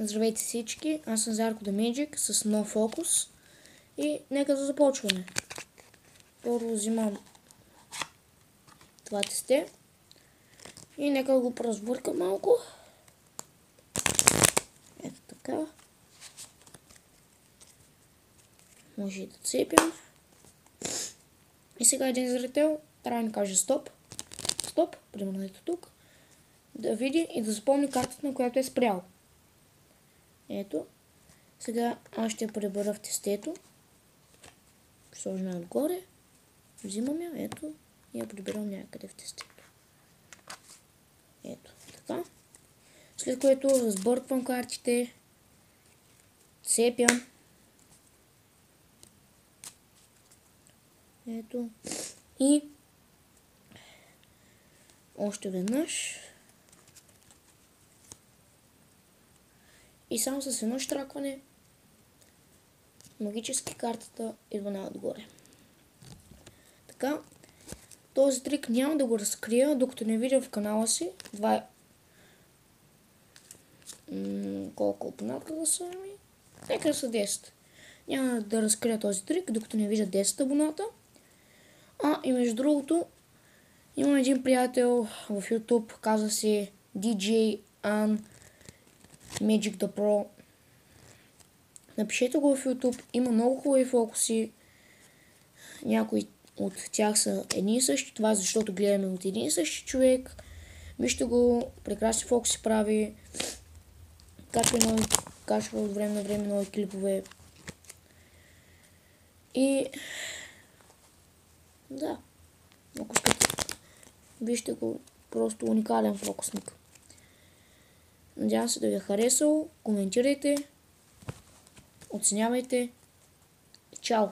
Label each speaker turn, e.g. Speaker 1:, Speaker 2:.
Speaker 1: Здравейте всички, аз съм Зарко The Magic с No Focus и нека да започваме. Първо взимам това тесте и нека го поразбъркам малко. Ето така. Може и да цепим. И сега един зрител трябва да ни каже стоп. Стоп, примерно ето тук. Да види и да запомни картата, на която е спрял. Ето. Сега аз ще я пребера в тестето. Ще сложим отгоре. Взимам я, ето. И я прибирам някъде в тестето. Ето, така. След което разбърквам картите. Цепям. Ето. И още веднъж. И само с едно щракване магически картата идва отгоре. Така. Този трик няма да го разкрия, докато не видя в канала си. Това е... колко абоната да са ми? Нека да са 10. Няма да разкрия този трик, докато не видя 10 абоната. И между другото, имам един приятел в YouTube, казва се DJ An Magic the Pro. Напишете го в YouTube, има много хубави фокуси. Някои от тях са едни и същи, това е защото гледаме от един и същи човек. Вижте го, прекрасни фокуси прави. Качва от време на време нови клипове. И да, ако искате, вижте го, просто уникален фокусник. Надявам се да ви е харесало, коментирайте, оценявайте и чао!